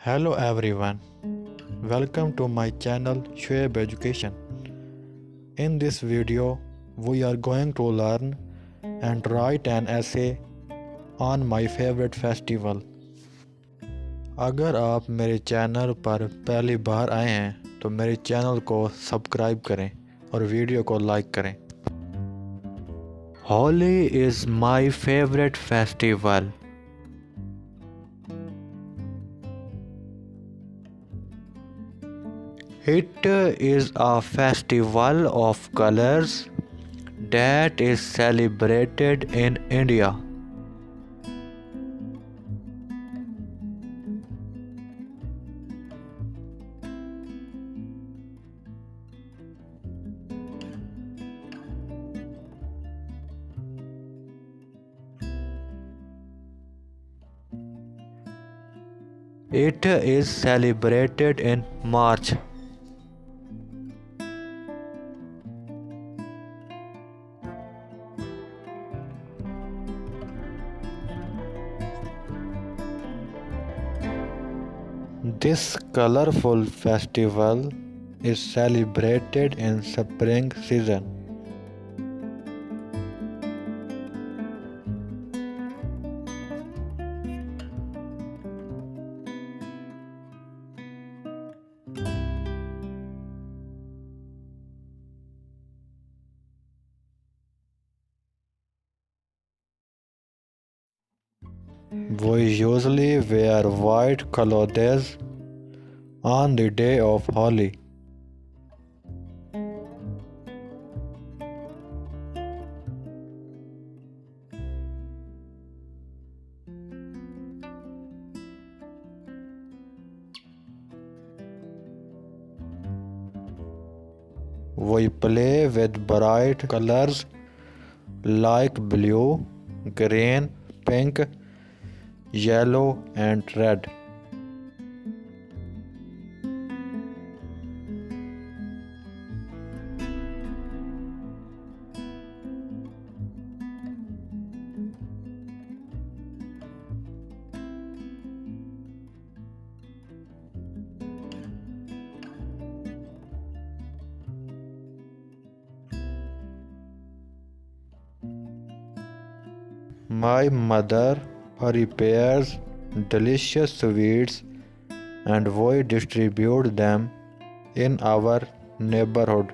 Hello everyone, welcome to my channel Shoaib Education. In this video, we are going to learn and write an essay on my favorite festival. अगर आप मेरे channel पर पहली बार आए हैं तो मेरे चैनल को सब्सक्राइब करें और वीडियो को लाइक करें. Holi is my favorite festival. It is a festival of colors that is celebrated in India. It is celebrated in March. This colorful festival is celebrated in spring season. We usually wear white clothes on the day of Holi. We play with bright colors like blue, green, pink, yellow and red. My mother prepares delicious sweets and we distribute them in our neighborhood.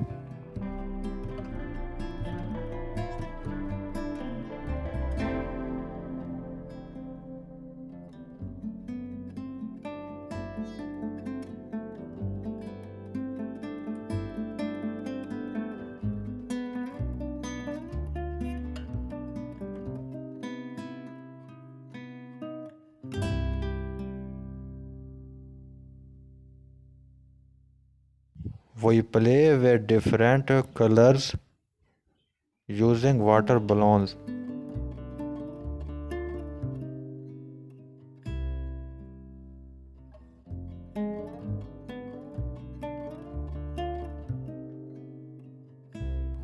We play with different colors using water balloons.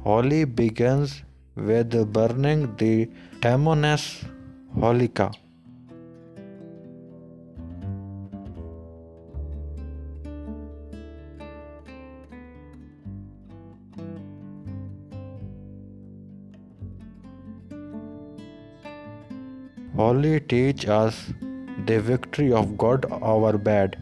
Holi begins with burning the Demoness Holika. Holi teaches us the victory of good over bad.